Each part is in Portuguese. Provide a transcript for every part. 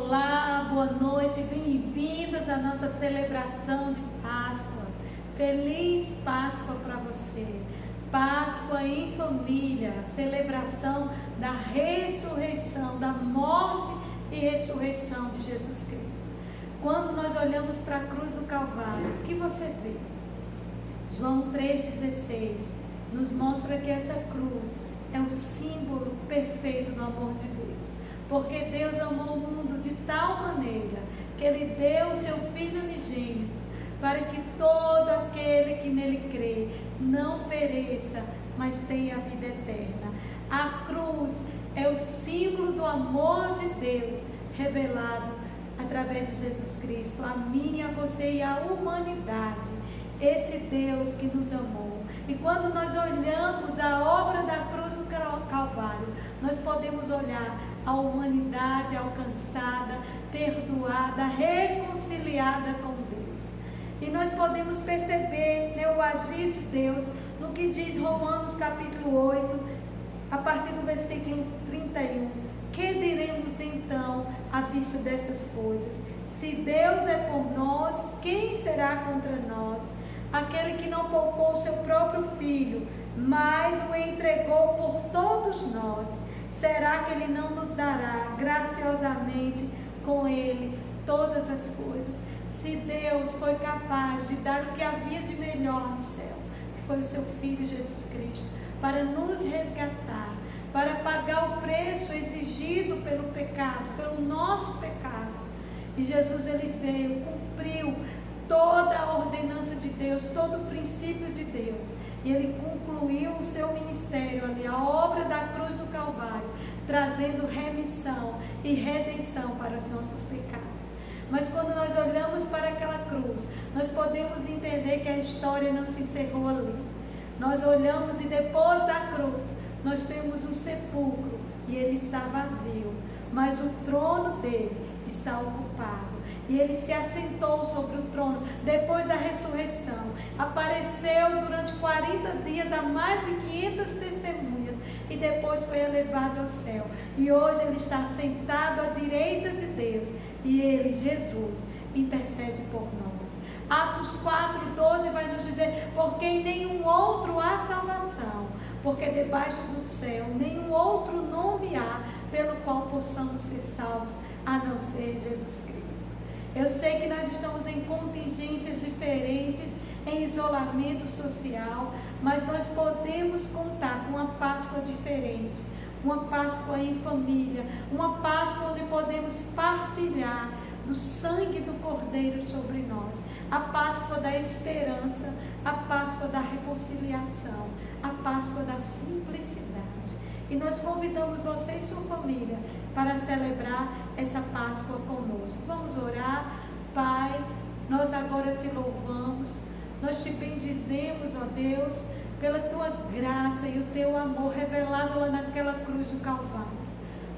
Olá, boa noite, bem-vindos à nossa celebração de Páscoa. Feliz Páscoa para você. Páscoa em família, celebração da ressurreição, da morte e ressurreição de Jesus Cristo. Quando nós olhamos para a cruz do Calvário, o que você vê? João 3,16 nos mostra que essa cruz é o símbolo perfeito do amor de Deus. Porque Deus amou o mundo de tal maneira que Ele deu o seu Filho unigênito para que todo aquele que nele crê não pereça, mas tenha a vida eterna. A cruz é o símbolo do amor de Deus revelado através de Jesus Cristo, a mim, a você e a humanidade. Esse Deus que nos amou. E quando nós olhamos a obra da cruz do Calvário, nós podemos olhar a humanidade alcançada, perdoada, reconciliada com Deus. E nós podemos perceber, o agir de Deus no que diz Romanos capítulo 8, a partir do versículo 31. Que diremos então à vista dessas coisas? Se Deus é por nós, quem será contra nós? Aquele que não poupou seu próprio filho, mas o entregou por todos nós, será que ele não nos dará graciosamente com ele todas as coisas? Se Deus foi capaz de dar o que havia de melhor no céu, que foi o seu Filho Jesus Cristo, para nos resgatar, para pagar o preço exigido pelo pecado, pelo nosso pecado. E Jesus, ele veio, cumpriu toda a ordenança de Deus, todo o princípio de Deus. E ele concluiu o seu ministério ali, a obra da cruz do Calvário, trazendo remissão e redenção para os nossos pecados. Mas quando nós olhamos para aquela cruz, nós podemos entender que a história não se encerrou ali. Nós olhamos e depois da cruz, nós temos um sepulcro e ele está vazio, mas o trono dele está ocupado. E ele se assentou sobre o trono depois da ressurreição. Apareceu durante 40 dias a mais de 500 testemunhas. E depois foi elevado ao céu. E hoje ele está sentado à direita de Deus. E ele, Jesus, intercede por nós. Atos 4:12 vai nos dizer: porque em nenhum outro há salvação. Porque debaixo do céu nenhum outro nome há pelo qual possamos ser salvos, a não ser Jesus Cristo. Eu sei que nós estamos em contingências diferentes, em isolamento social, mas nós podemos contar com uma Páscoa diferente, uma Páscoa em família, uma Páscoa onde podemos partilhar do sangue do Cordeiro sobre nós, a Páscoa da esperança, a Páscoa da reconciliação, a Páscoa da simplicidade. E nós convidamos você e sua família para celebrar essa Páscoa conosco. Vamos orar. Pai, nós agora te louvamos, nós te bendizemos, ó Deus, pela tua graça e o teu amor revelado lá naquela cruz do Calvário.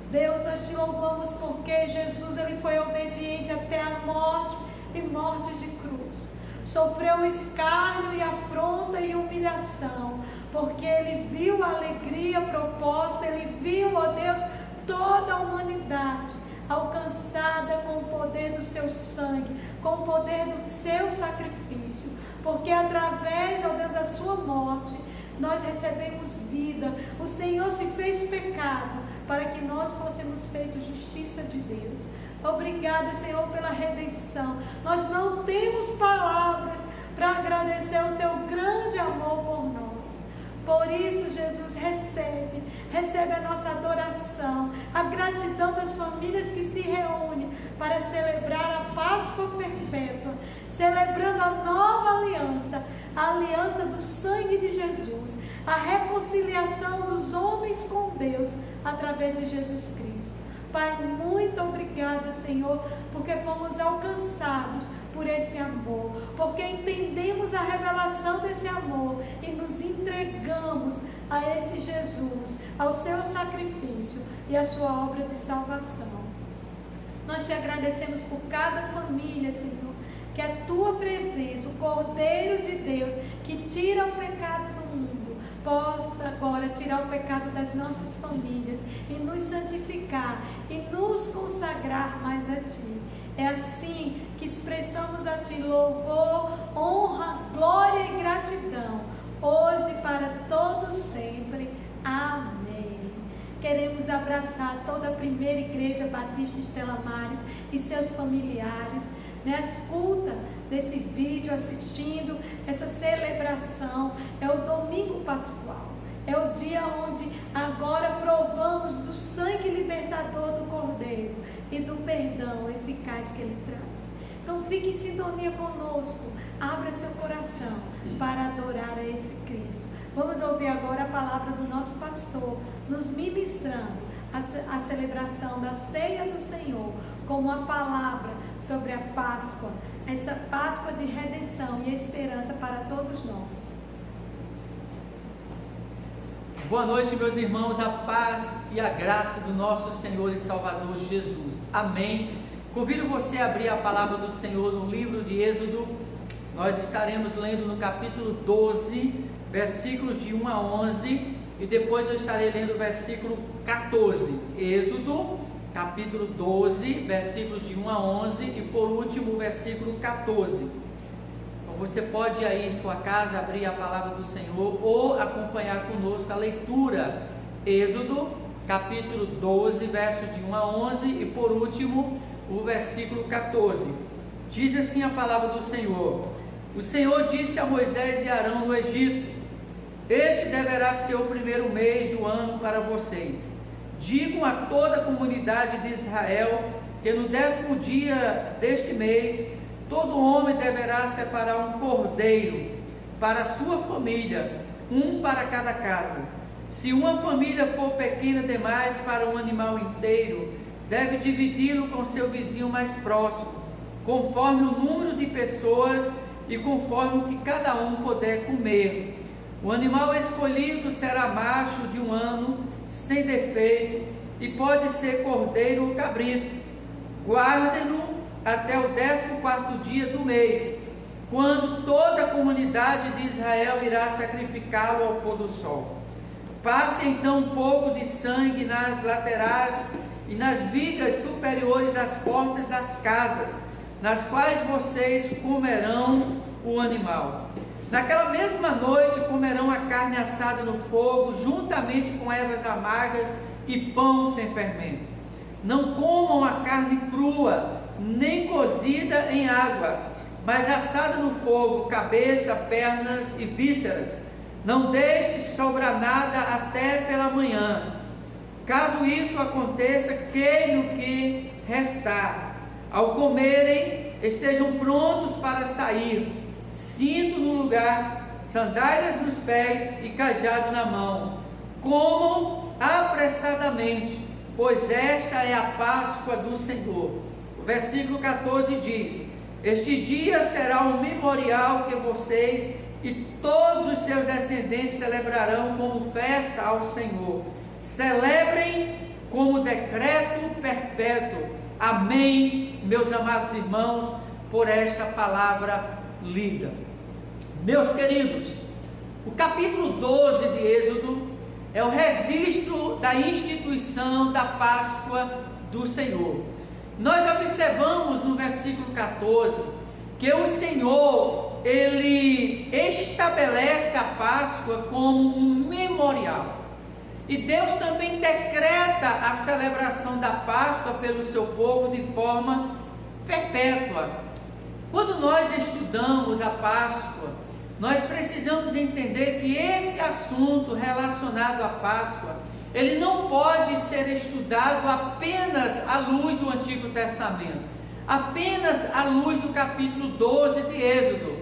Deus, nós te louvamos porque Jesus, ele foi obediente até a morte e morte de cruz. Sofreu escárnio e afronta e humilhação, porque ele viu a alegria proposta, ele viu, ó Deus, toda a humanidade alcançada com o poder do seu sangue, com o poder do seu sacrifício, porque através, ó Deus, da sua morte, nós recebemos vida. O Senhor se fez pecado para que nós fôssemos feitos justiça de Deus. Obrigada, Senhor, pela redenção. Nós não temos palavras para agradecer o teu grande amor por nós. Por isso, Jesus, recebe a nossa adoração, a gratidão das famílias que se reúnem para celebrar a Páscoa perpétua, celebrando a nova aliança, a aliança do sangue de Jesus, a reconciliação dos homens com Deus através de Jesus Cristo. Pai, muito obrigada, Senhor, porque fomos alcançados por esse amor, porque entendemos a revelação desse amor e nos entregamos a esse Jesus, ao seu sacrifício e à sua obra de salvação. Nós te agradecemos por cada família, Senhor, que a tua presença, o Cordeiro de Deus, que tira o pecado do mundo, possa agora tirar o pecado das nossas famílias e nos santificar e nos consagrar mais a Ti. É assim que expressamos a Ti louvor, honra, glória e gratidão, hoje e para todos sempre. Amém. Queremos abraçar toda a primeira Igreja Batista Estela Maris e seus familiares, né? Escuta desse vídeo, assistindo essa celebração. É o domingo pascual, é o dia onde agora provamos do sangue libertador do Cordeiro e do perdão eficaz que Ele traz. Então fique em sintonia conosco, abra seu coração para adorar a esse Cristo. Vamos ouvir agora a palavra do nosso pastor, nos ministrando a celebração da ceia do Senhor, como a palavra sobre a Páscoa, essa Páscoa de redenção e esperança para todos nós. Boa noite, meus irmãos, a paz e a graça do nosso Senhor e Salvador Jesus. Amém. Convido você a abrir a palavra do Senhor no livro de Êxodo. Nós estaremos lendo no capítulo 12, versículos de 1 a 11, e depois eu estarei lendo o versículo 14. Êxodo, capítulo 12, versículos de 1 a 11, e por último o versículo 14. Então você pode aí em sua casa abrir a palavra do Senhor ou acompanhar conosco a leitura. Êxodo, capítulo 12, versos de 1 a 11, e por último o versículo 14. Diz assim a palavra do Senhor: O Senhor disse a Moisés e Arão no Egito: Este deverá ser o primeiro mês do ano para vocês. Digam a toda a comunidade de Israel que no 10º dia deste mês, todo homem deverá separar um cordeiro para a sua família, um para cada casa. Se uma família for pequena demais para um animal inteiro, deve dividi-lo com seu vizinho mais próximo, conforme o número de pessoas e conforme o que cada um puder comer. O animal escolhido será macho de 1 ano, sem defeito, e pode ser cordeiro ou cabrito. Guardem-no até o 14º dia do mês, quando toda a comunidade de Israel irá sacrificá-lo ao pôr do sol. Passe então um pouco de sangue nas laterais e nas vigas superiores das portas das casas, nas quais vocês comerão o animal. Naquela mesma noite comerão a carne assada no fogo, juntamente com ervas amargas e pão sem fermento. Não comam a carne crua, nem cozida em água, mas assada no fogo, cabeça, pernas e vísceras. Não deixe sobrar nada até pela manhã. Caso isso aconteça, queime o que restar. Ao comerem, estejam prontos para sair, cinto no lugar, sandálias nos pés e cajado na mão. Comam apressadamente, pois esta é a Páscoa do Senhor. O versículo 14 diz: Este dia será um memorial que vocês e todos os seus descendentes celebrarão como festa ao Senhor. Celebrem como decreto perpétuo. Amém, meus amados irmãos, por esta palavra lida. Meus queridos, o capítulo 12 de Êxodo é o registro da instituição da Páscoa do Senhor. Nós observamos no versículo 14 que o Senhor, Ele estabelece a Páscoa como um memorial. E Deus também decreta a celebração da Páscoa pelo seu povo de forma perpétua. Quando nós estudamos a Páscoa, nós precisamos entender que esse assunto relacionado à Páscoa, ele não pode ser estudado apenas à luz do Antigo Testamento, apenas à luz do capítulo 12 de Êxodo.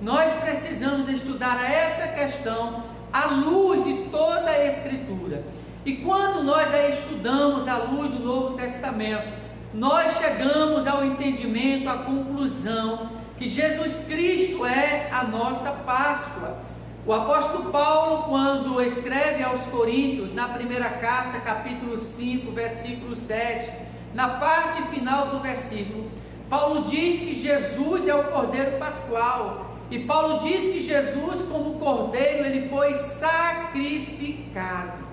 Nós precisamos estudar essa questão à luz de toda a Escritura. E quando nós a estudamos à luz do Novo Testamento, nós chegamos ao entendimento, à conclusão que Jesus Cristo é a nossa Páscoa. O apóstolo Paulo, quando escreve aos Coríntios, na primeira carta, capítulo 5, versículo 7, na parte final do versículo, Paulo diz que Jesus é o Cordeiro Pascual E Paulo diz que Jesus, como cordeiro, ele foi sacrificado.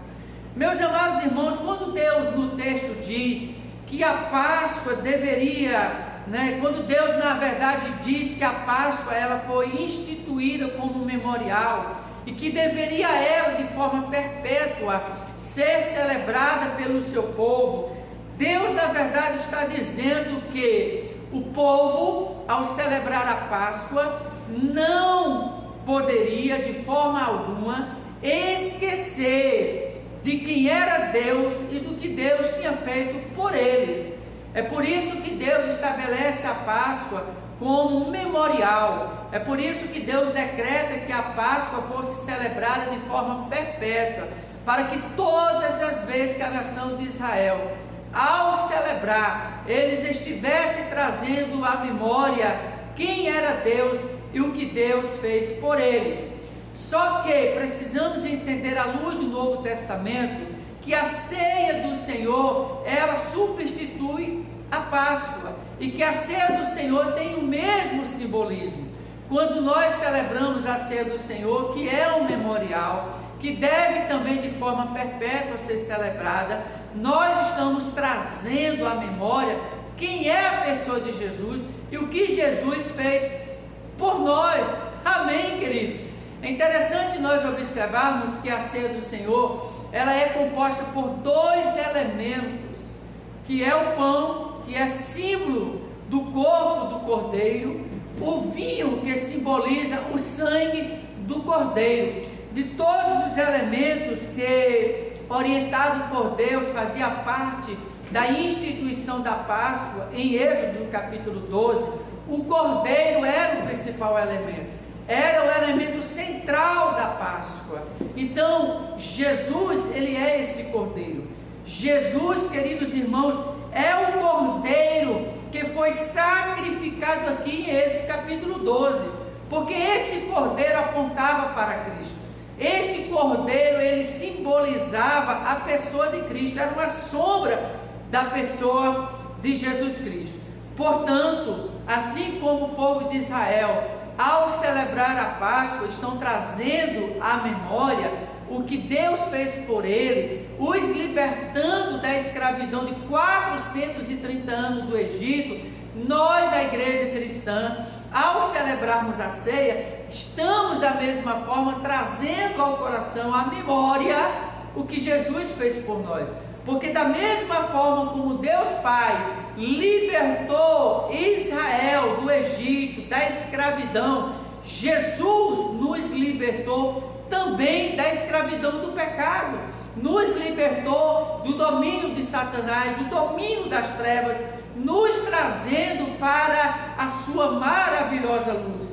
Meus amados irmãos, quando Deus no texto diz que a Páscoa deveria, quando Deus na verdade diz que a Páscoa ela foi instituída como memorial e que deveria ela de forma perpétua ser celebrada pelo seu povo, Deus na verdade está dizendo que o povo, ao celebrar a Páscoa, não poderia de forma alguma esquecer de quem era Deus e do que Deus tinha feito por eles. É por isso que Deus estabelece a Páscoa como um memorial. É por isso que Deus decreta que a Páscoa fosse celebrada de forma perpétua, para que todas as vezes que a nação de Israel, ao celebrar, eles estivessem trazendo à memória quem era Deus e o que Deus fez por eles. Só que precisamos entender, à luz do Novo Testamento, que a ceia do Senhor, ela substitui a Páscoa, e que a ceia do Senhor tem o mesmo simbolismo. Quando nós celebramos a ceia do Senhor, que é um memorial, que deve também de forma perpétua ser celebrada, nós estamos trazendo à memória quem é a pessoa de Jesus e o que Jesus fez por nós. Amém, queridos? É interessante nós observarmos que a ceia do Senhor, ela é composta por dois elementos, que é o pão, que é símbolo do corpo do Cordeiro, o vinho, que simboliza o sangue do Cordeiro. De todos os elementos que, orientado por Deus, fazia parte da instituição da Páscoa, em Êxodo capítulo 12, o Cordeiro era o principal elemento. Era o elemento central da Páscoa. Então, Jesus, ele é esse Cordeiro. Jesus, queridos irmãos, é o Cordeiro que foi sacrificado aqui em Êxodo capítulo 12, porque esse Cordeiro apontava para Cristo. Este Cordeiro, ele simbolizava a pessoa de Cristo, era uma sombra da pessoa de Jesus Cristo. Portanto, assim como o povo de Israel, ao celebrar a Páscoa, estão trazendo à memória o que Deus fez por ele, os libertando da escravidão de 430 anos do Egito, nós, a igreja cristã, ao celebrarmos a ceia, estamos da mesma forma trazendo ao coração, à memória, o que Jesus fez por nós. Porque da mesma forma como Deus Pai libertou Israel do Egito, da escravidão, Jesus nos libertou também da escravidão do pecado, nos libertou do domínio de Satanás, do domínio das trevas, nos trazendo para a sua maravilhosa luz.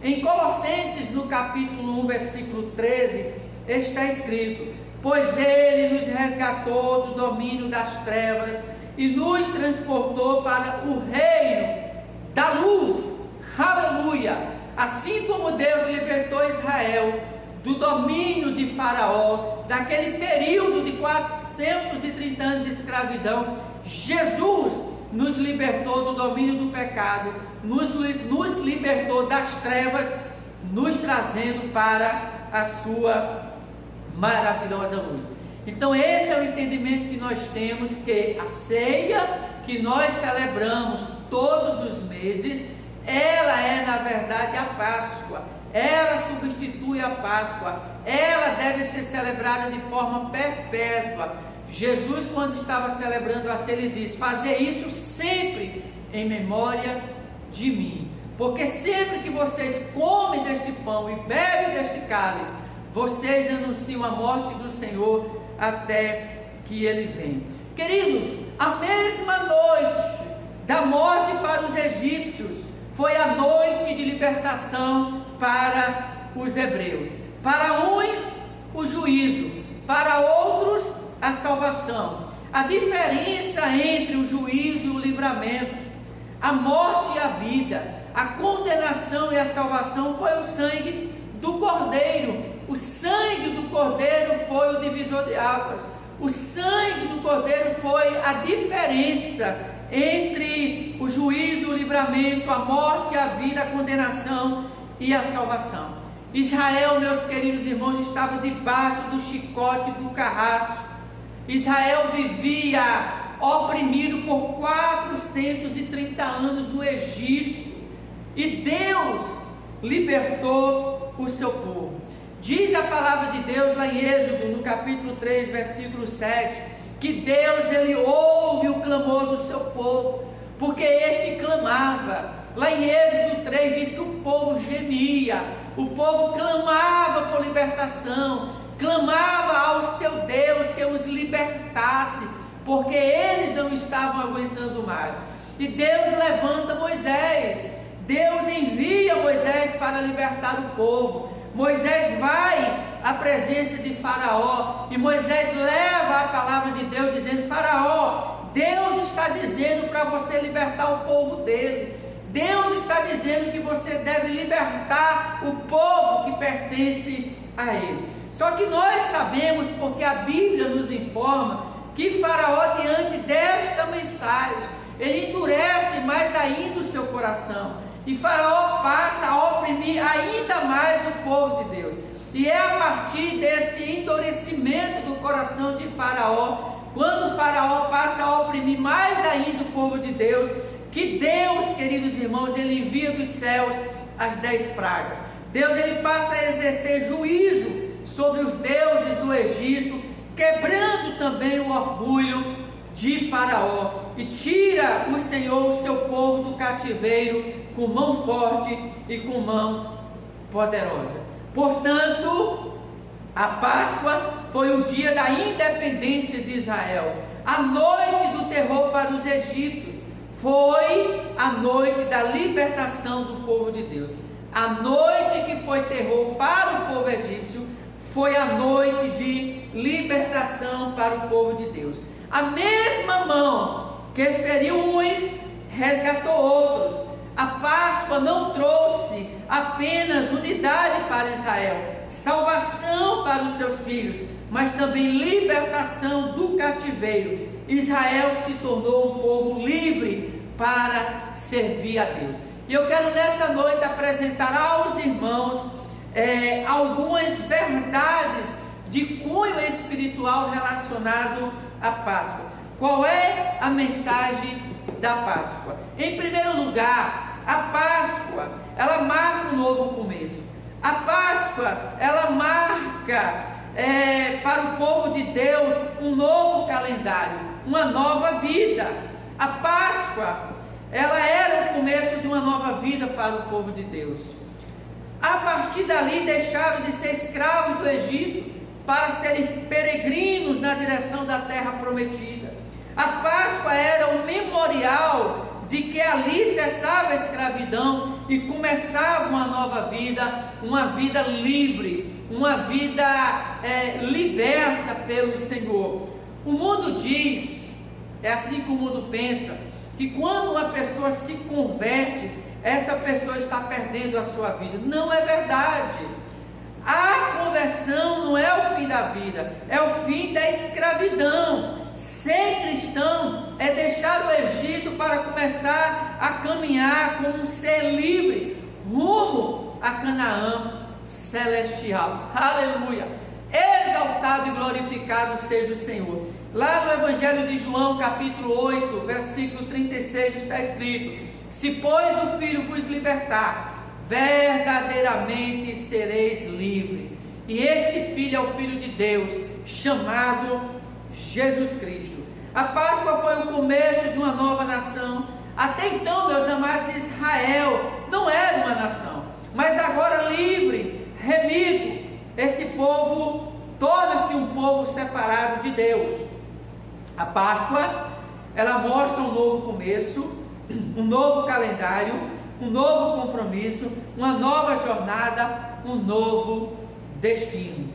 Em Colossenses, no capítulo 1, versículo 13, está escrito: pois ele nos resgatou do domínio das trevas e nos transportou para o reino da luz. Aleluia! Assim como Deus libertou Israel do domínio de Faraó, daquele período de 430 anos de escravidão, Jesus nos libertou do domínio do pecado, nos libertou das trevas, nos trazendo para a sua maravilhosa luz. Então esse é o entendimento que nós temos, que a ceia que nós celebramos todos os meses, ela é na verdade a Páscoa, ela substitui a Páscoa, ela deve ser celebrada de forma perpétua. Jesus, quando estava celebrando a ceia, ele disse: fazer isso sempre em memória de mim, porque sempre que vocês comem deste pão e bebem deste cálice, vocês anunciam a morte do Senhor até que Ele venha. Queridos, a mesma noite da morte para os egípcios foi a noite de libertação para os hebreus. Para uns, o juízo, para outros, a salvação. A diferença entre o juízo e o livramento, a morte e a vida, a condenação e a salvação foi o sangue do Cordeiro. O sangue do Cordeiro foi o divisor de águas. O sangue do Cordeiro foi a diferença entre o juízo, o livramento, a morte, a vida, a condenação e a salvação. Israel, meus queridos irmãos, estava debaixo do chicote do carrasco. Israel vivia oprimido por 430 anos no Egito, e Deus libertou o seu povo. Diz a palavra de Deus lá em Êxodo, no capítulo 3, versículo 7, que Deus, ele ouve o clamor do seu povo, porque este clamava. Lá em Êxodo 3 diz que o povo gemia, o povo clamava por libertação, clamava ao seu Deus que os libertasse, porque eles não estavam aguentando mais. E Deus levanta Moisés, Deus envia Moisés para libertar o povo. Moisés vai à presença de Faraó, e Moisés leva a palavra de Deus dizendo: Faraó, Deus está dizendo para você libertar o povo dele. Deus está dizendo que você deve libertar o povo que pertence a ele. Só que nós sabemos, porque a Bíblia nos informa, que Faraó, diante desta mensagem, ele endurece mais ainda o seu coração, e Faraó passa a oprimir ainda mais o povo de Deus. E é a partir desse endurecimento do coração de Faraó, quando Faraó passa a oprimir mais ainda o povo de Deus, que Deus, queridos irmãos, ele envia dos céus as 10 pragas. Deus, ele passa a exercer juízo sobre os deuses do Egito, quebrando também o orgulho de Faraó, e tira o Senhor o seu povo do cativeiro com mão forte e com mão poderosa. Portanto, a Páscoa foi o dia da independência de Israel, a noite do terror para os egípcios, foi a noite da libertação do povo de Deus. A noite que foi terror para o povo egípcio foi a noite de libertação para o povo de Deus. A mesma mão que feriu uns, resgatou outros. A Páscoa não trouxe apenas unidade para Israel, salvação para os seus filhos, mas também libertação do cativeiro. Israel se tornou um povo livre para servir a Deus. E eu quero nesta noite apresentar aos irmãos algumas verdades de cunho espiritual relacionado à Páscoa. Qual é a mensagem da Páscoa? Em primeiro lugar, a Páscoa, ela marca um novo começo. A Páscoa, ela marca para o povo de Deus um novo calendário, uma nova vida. A Páscoa, ela era o começo de uma nova vida para o povo de Deus. A partir dali deixaram de ser escravos do Egito para serem peregrinos na direção da terra prometida. A Páscoa era o memorial de que ali cessava a escravidão e começava uma nova vida, uma vida livre, uma vida liberta pelo Senhor. O mundo diz, é assim que o mundo pensa, que quando uma pessoa se converte, essa pessoa está perdendo a sua vida. Não é verdade. A conversão não é o fim da vida, é o fim da escravidão. Ser cristão é deixar o Egito para começar a caminhar como um ser livre, rumo a Canaã celestial. Aleluia! Exaltado e glorificado seja o Senhor. Lá no Evangelho de João, capítulo 8, versículo 36, está escrito: se pois o Filho vos libertar, verdadeiramente sereis livres. E esse Filho é o Filho de Deus, chamado Jesus Cristo. A Páscoa foi o começo de uma nova nação. Até então, meus amados, Israel não era uma nação, mas agora livre, remido, esse povo torna-se um povo separado de Deus. A Páscoa, ela mostra um novo começo, um novo calendário, um novo compromisso, uma nova jornada, um novo destino.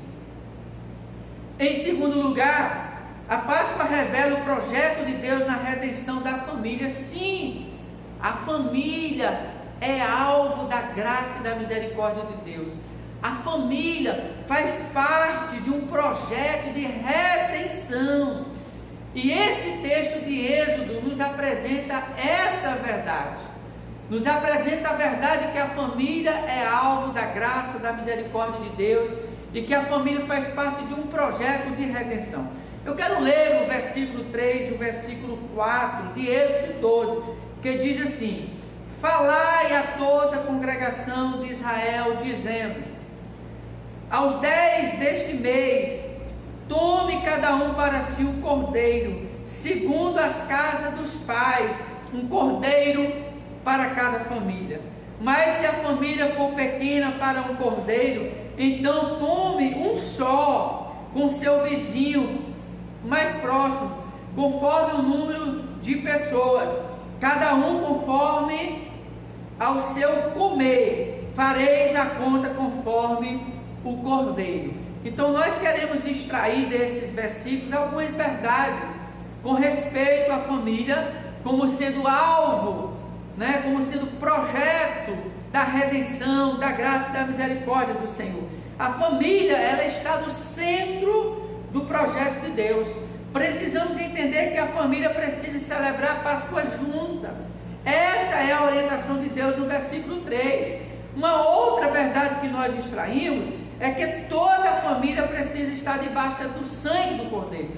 Em segundo lugar, a Páscoa revela o projeto de Deus na redenção da família. Sim, a família é alvo da graça e da misericórdia de Deus. A família faz parte de um projeto de redenção. E esse texto de Êxodo nos apresenta essa verdade. nos apresenta a verdade que a família é alvo da graça, da misericórdia de Deus e que a família faz parte de um projeto de redenção. Eu quero ler o versículo 3 e o versículo 4 de Êxodo 12, que diz assim: falai a toda a congregação de Israel, dizendo: aos 10 deste mês, tome cada um para si um cordeiro, segundo as casas dos pais, um cordeiro para cada família. Mas se a família for pequena para um cordeiro, então tome um só com seu vizinho mais próximo, conforme o número de pessoas, cada um conforme ao seu comer, fareis a conta conforme o cordeiro. Então nós queremos extrair desses versículos algumas verdades com respeito à família, como sendo alvo, como sendo projeto da redenção, da graça e da misericórdia do Senhor. A família, ela está no centro do projeto de Deus. Precisamos entender que a família precisa celebrar a Páscoa junta. Essa é a orientação de Deus no versículo 3. Uma outra verdade que nós extraímos é que toda a família precisa estar debaixo do sangue do Cordeiro.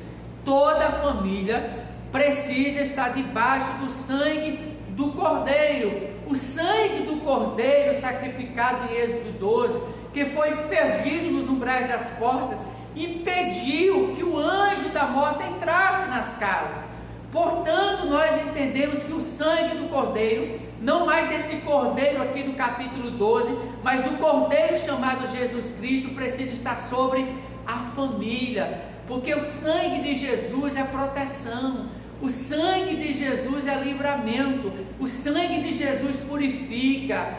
Toda a família precisa estar debaixo do sangue do Cordeiro. O sangue do Cordeiro sacrificado em Êxodo 12, que foi aspergido nos umbrais das portas, impediu que o anjo da morte entrasse nas casas. Portanto, nós entendemos que o sangue do Cordeiro, não mais desse Cordeiro aqui do capítulo 12, mas do Cordeiro chamado Jesus Cristo, precisa estar sobre a família, porque o sangue de Jesus é proteção, o sangue de Jesus é livramento, o sangue de Jesus purifica,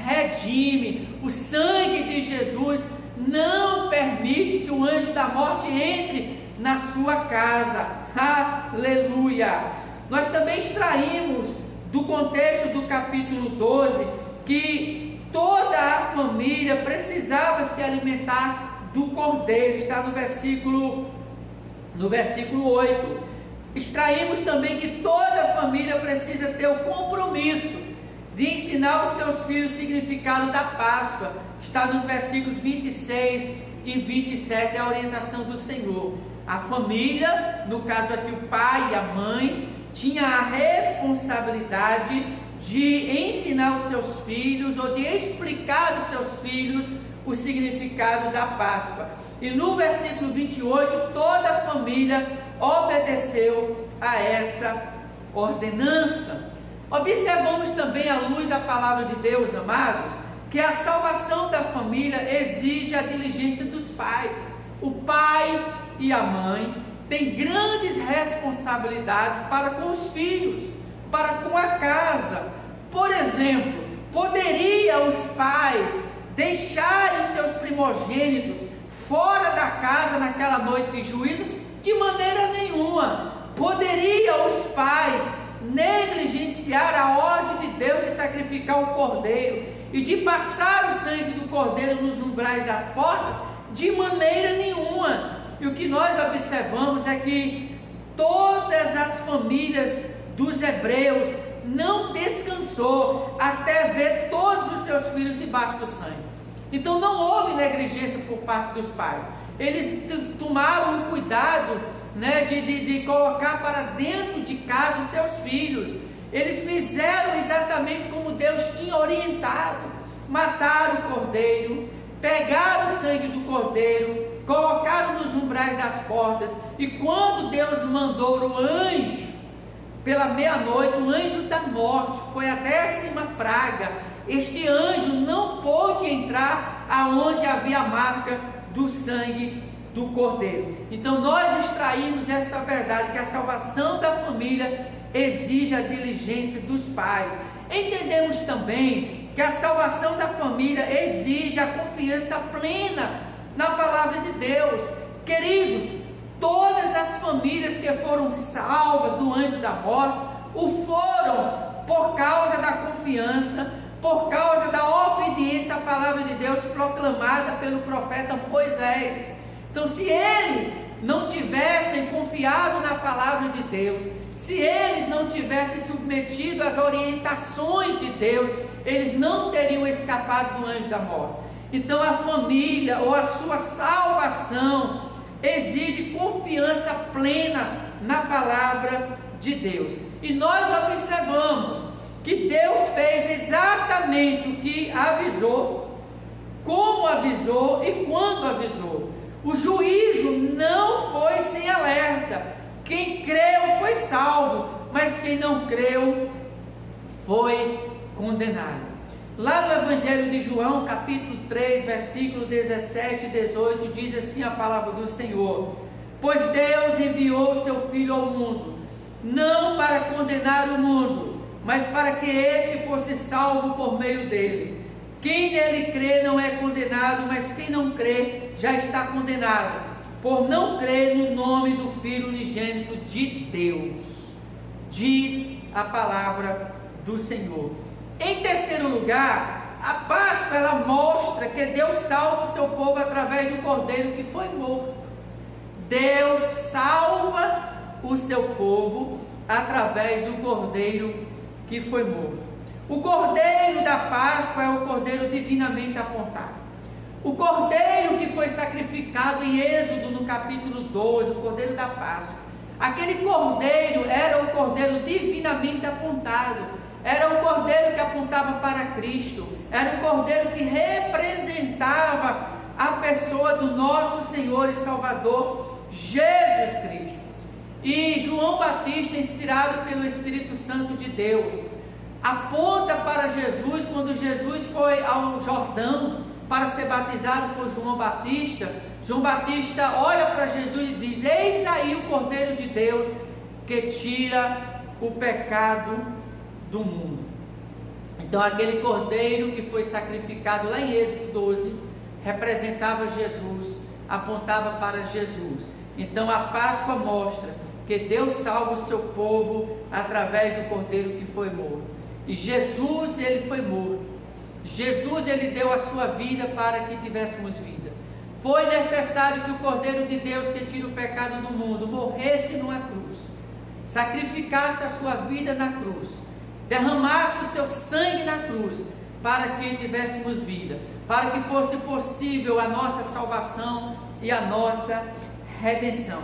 redime, o sangue de Jesus não permite que o anjo da morte entre na sua casa. Aleluia! Nós também extraímos do contexto do capítulo 12 que toda a família precisava se alimentar do cordeiro. Está no versículo 8. Extraímos também que toda a família precisa ter o compromisso de ensinar os seus filhos o significado da Páscoa. Está nos versículos 26 e 27, a orientação do Senhor. A família, no caso aqui o pai e a mãe, tinha a responsabilidade de ensinar os seus filhos ou de explicar aos seus filhos o significado da Páscoa. E no versículo 28, toda a família obedeceu a essa ordenança. Observamos também, à luz da palavra de Deus, amados, que a salvação da família exige a diligência dos pais. O pai e a mãe têm grandes responsabilidades para com os filhos, para com a casa. Por exemplo, poderia os pais deixarem os seus primogênitos fora da casa naquela noite de juízo? De maneira nenhuma. Poderia os pais negligenciar a ordem de Deus de sacrificar o cordeiro e de passar o sangue do cordeiro nos umbrais das portas? De maneira nenhuma. E o que nós observamos é que todas as famílias dos hebreus não descansou até ver todos os seus filhos debaixo do sangue. Então não houve negligência por parte dos pais. Eles tomaram o cuidado, de colocar para dentro de casa os seus filhos. Eles fizeram exatamente como Deus tinha orientado. Mataram o cordeiro, pegaram o sangue do cordeiro, colocaram nos umbrais das portas, e quando Deus mandou o anjo, pela meia-noite, o anjo da morte, foi a 10ª praga, este anjo não pôde entrar aonde havia a marca do sangue do cordeiro. Então nós extraímos essa verdade, que a salvação da família exige a diligência dos pais. Entendemos também que a salvação da família exige a confiança plena na palavra de Deus. Queridos, todas as famílias que foram salvas do anjo da morte o foram por causa da confiança, por causa da obediência à palavra de Deus proclamada pelo profeta Moisés. Então, se eles não tivessem confiado na palavra de Deus, Se eles não tivessem submetido às orientações de Deus, eles não teriam escapado do anjo da morte. Então a família ou a sua salvação exige confiança plena na palavra de Deus. E nós observamos que Deus fez exatamente o que avisou, como avisou e quando avisou. O juízo não foi sem alerta. Quem creu foi salvo, mas quem não creu foi condenado. Lá no Evangelho de João, capítulo 3, versículo 17 e 18, diz assim a palavra do Senhor: pois Deus enviou o seu Filho ao mundo, não para condenar o mundo, mas para que este fosse salvo por meio dele. Quem nele crê não é condenado, mas quem não crê já está condenado, por não crer no nome do Filho unigênito de Deus. Diz a palavra do Senhor. Em terceiro lugar, a Páscoa ela mostra que Deus salva o seu povo através do cordeiro que foi morto. Deus salva o seu povo através do cordeiro que foi morto. O cordeiro da Páscoa é o cordeiro divinamente apontado. O cordeiro que foi sacrificado em Êxodo no capítulo 12, o cordeiro da Páscoa. Aquele cordeiro era o cordeiro divinamente apontado. Era o cordeiro que apontava para Cristo. Era o cordeiro que representava a pessoa do nosso Senhor e Salvador, Jesus Cristo. E João Batista, inspirado pelo Espírito Santo de Deus, aponta para Jesus quando Jesus foi ao Jordão para ser batizado por João Batista. João Batista olha para Jesus e diz: eis aí o Cordeiro de Deus que tira o pecado do mundo. Então aquele cordeiro que foi sacrificado lá em Êxodo 12 representava Jesus, apontava para Jesus. Então a Páscoa mostra que Deus salva o seu povo através do cordeiro que foi morto. E Jesus, ele foi morto. Jesus, ele deu a sua vida para que tivéssemos vida. Foi necessário que o Cordeiro de Deus que tira o pecado do mundo morresse numa cruz, sacrificasse a sua vida na cruz, derramasse o seu sangue na cruz, para que tivéssemos vida, para que fosse possível a nossa salvação e a nossa redenção.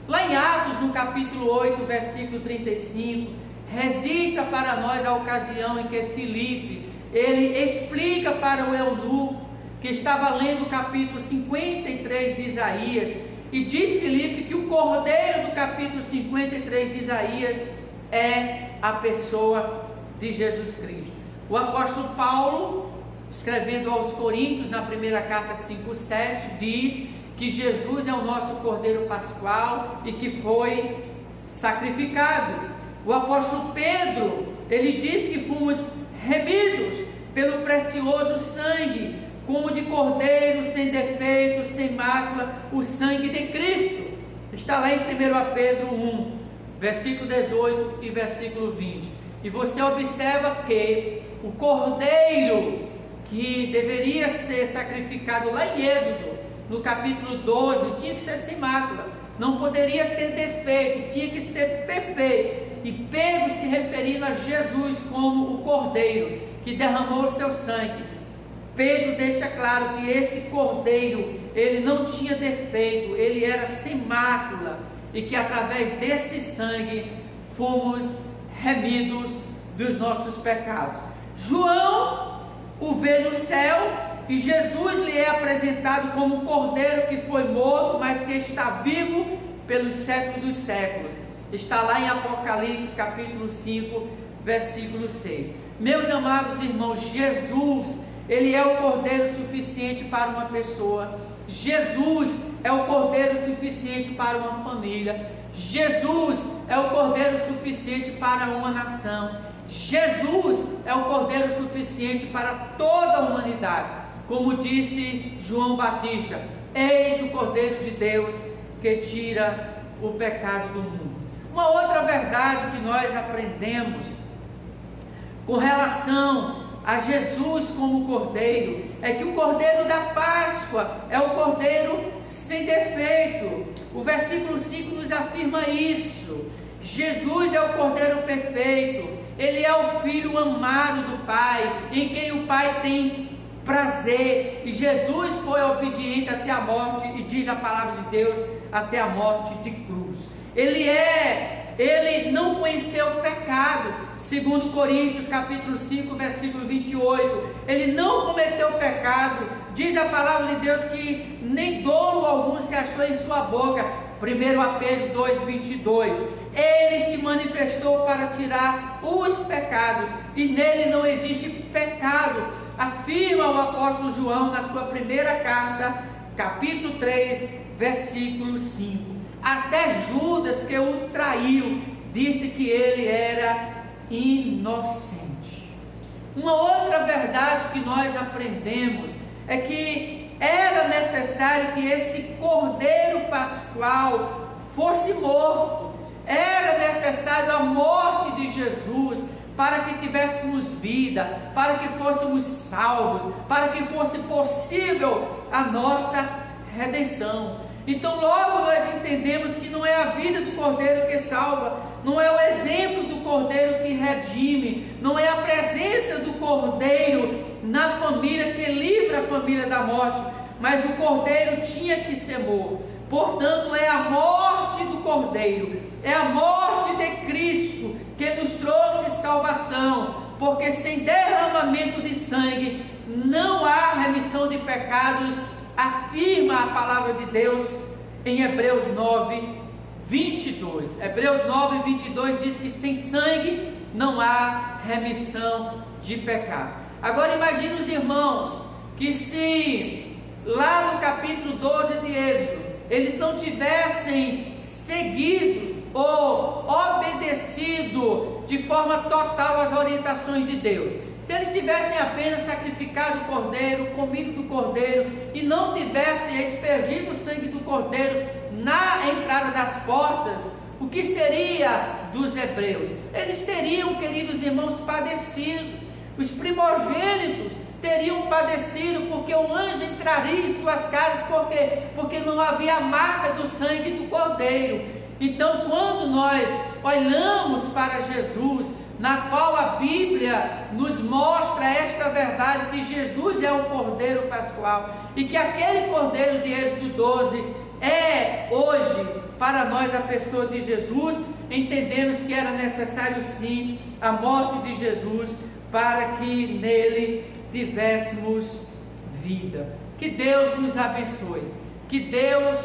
Lá em Atos, no capítulo 8, versículo 35, registra para nós a ocasião em que Filipe, ele explica para o eunuco, que estava lendo o capítulo 53 de Isaías, e diz Filipe que o cordeiro do capítulo 53 de Isaías é a pessoa de Jesus Cristo. O apóstolo Paulo, escrevendo aos Coríntios, na primeira carta 5:7, diz que Jesus é o nosso cordeiro pascual e que foi sacrificado. O apóstolo Pedro, ele diz que fomos remidos pelo precioso sangue, como de cordeiro, sem defeito, sem mácula, o sangue de Cristo. Está lá em 1 Pedro 1, versículo 18 e versículo 20. E você observa que o cordeiro que deveria ser sacrificado lá em Êxodo, no capítulo 12, tinha que ser sem mácula, não poderia ter defeito, tinha que ser perfeito. E Pedro, se referindo a Jesus como o cordeiro que derramou o seu sangue, Pedro deixa claro que esse cordeiro, ele não tinha defeito, ele era sem mácula, e que através desse sangue fomos remidos dos nossos pecados. João o vê no céu, e Jesus lhe é apresentado como o cordeiro que foi morto, mas que está vivo pelos séculos dos séculos. Está lá em Apocalipse capítulo 5, versículo 6. Meus amados irmãos, Jesus, ele é o cordeiro suficiente para uma pessoa. Jesus é o cordeiro suficiente para uma família. Jesus é o cordeiro suficiente para uma nação. Jesus é o cordeiro suficiente para toda a humanidade. Como disse João Batista: eis o Cordeiro de Deus que tira o pecado do mundo. Uma outra verdade que nós aprendemos com relação a Jesus como Cordeiro é que o Cordeiro da Páscoa é o Cordeiro sem defeito. O versículo 5 nos afirma isso. Jesus é o Cordeiro perfeito, Ele é o Filho amado do Pai, em quem o Pai tem prazer, e Jesus foi obediente até a morte, e diz a palavra de Deus, até a morte de cruz. Ele não conheceu o pecado, segundo Coríntios capítulo 5, versículo 28, ele não cometeu pecado, diz a palavra de Deus que nem dolo algum se achou em sua boca, 1 Pedro 2, 22, ele se manifestou para tirar os pecados, e nele não existe pecado, afirma o apóstolo João na sua primeira carta, capítulo 3, versículo 5, até Judas, que o traiu, disse que ele era inocente. Uma outra verdade que nós aprendemos é que era necessário que esse Cordeiro Pascual fosse morto, era necessário a morte de Jesus para que tivéssemos vida, para que fôssemos salvos, para que fosse possível a nossa redenção. Então logo nós entendemos que não é a vida do Cordeiro que salva, não é o exemplo do Cordeiro que redime, não é a presença do Cordeiro na família que livra a família da morte, mas o Cordeiro tinha que ser morto. Portanto, é a morte do Cordeiro, é a morte de Cristo que nos trouxe salvação, porque sem derramamento de sangue não há remissão de pecados, afirma a palavra de Deus em Hebreus 9, 22. Hebreus 9, 22 diz que sem sangue não há remissão de pecados. Agora imagine os irmãos, que se lá no capítulo 12 de Êxodo, eles não tivessem seguidos ou obedecido de forma total às orientações de Deus, se eles tivessem apenas sacrificado o cordeiro, comido do cordeiro, e não tivessem aspergido o sangue do cordeiro na entrada das portas, o que seria dos hebreus? Eles teriam, queridos irmãos, padecido. Os primogênitos teriam padecido, porque o anjo entraria em suas casas, porque não havia a marca do sangue do cordeiro. Então, quando nós olhamos para Jesus, na qual a Bíblia nos mostra esta verdade, que Jesus é o Cordeiro Pascual, e que aquele Cordeiro de Êxodo 12 é hoje para nós a pessoa de Jesus, entendemos que era necessário sim a morte de Jesus, para que nele tivéssemos vida. Que Deus nos abençoe, que Deus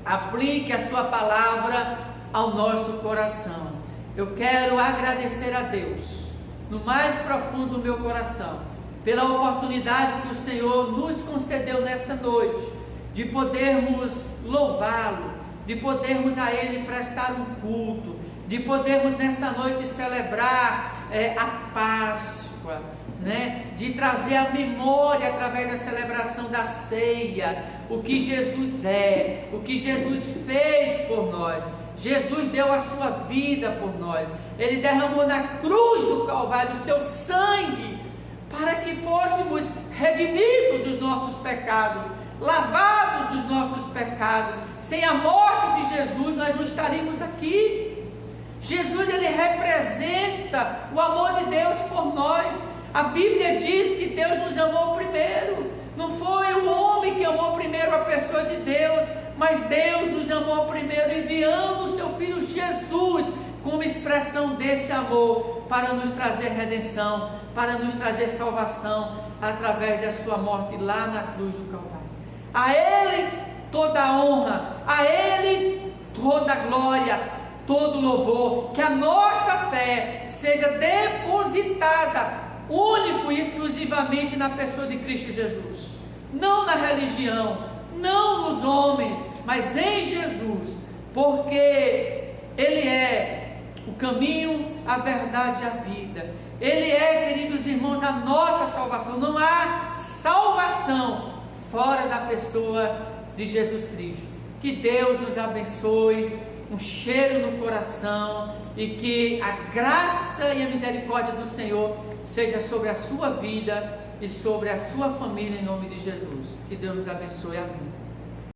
aplique a sua palavra ao nosso coração. Eu quero agradecer a Deus, no mais profundo do meu coração, pela oportunidade que o Senhor nos concedeu nessa noite, de podermos louvá-lo, de podermos a Ele prestar um culto, de podermos nessa noite celebrar a Páscoa, né? De trazer a memória através da celebração da ceia, o que Jesus é, o que Jesus fez por nós. Jesus deu a sua vida por nós, Ele derramou na cruz do Calvário o seu sangue, para que fôssemos redimidos dos nossos pecados, lavados dos nossos pecados. Sem a morte de Jesus nós não estaríamos aqui. Jesus, Ele representa o amor de Deus por nós. A Bíblia diz que Deus nos amou primeiro, não foi o homem que amou primeiro a pessoa de Deus, mas Deus nos amou primeiro, enviando o seu Filho Jesus como expressão desse amor, para nos trazer redenção, para nos trazer salvação, através da sua morte lá na cruz do Calvário. A Ele toda a honra, a Ele toda a glória, todo louvor. Que a nossa fé seja depositada único e exclusivamente na pessoa de Cristo Jesus, não na religião, não nos homens, mas em Jesus, porque Ele é o caminho, a verdade e a vida. Ele é, queridos irmãos, a nossa salvação. Não há salvação fora da pessoa de Jesus Cristo. Que Deus nos abençoe, um cheiro no coração, e que a graça e a misericórdia do Senhor seja sobre a sua vida e sobre a sua família, em nome de Jesus. Que Deus nos abençoe. Amém.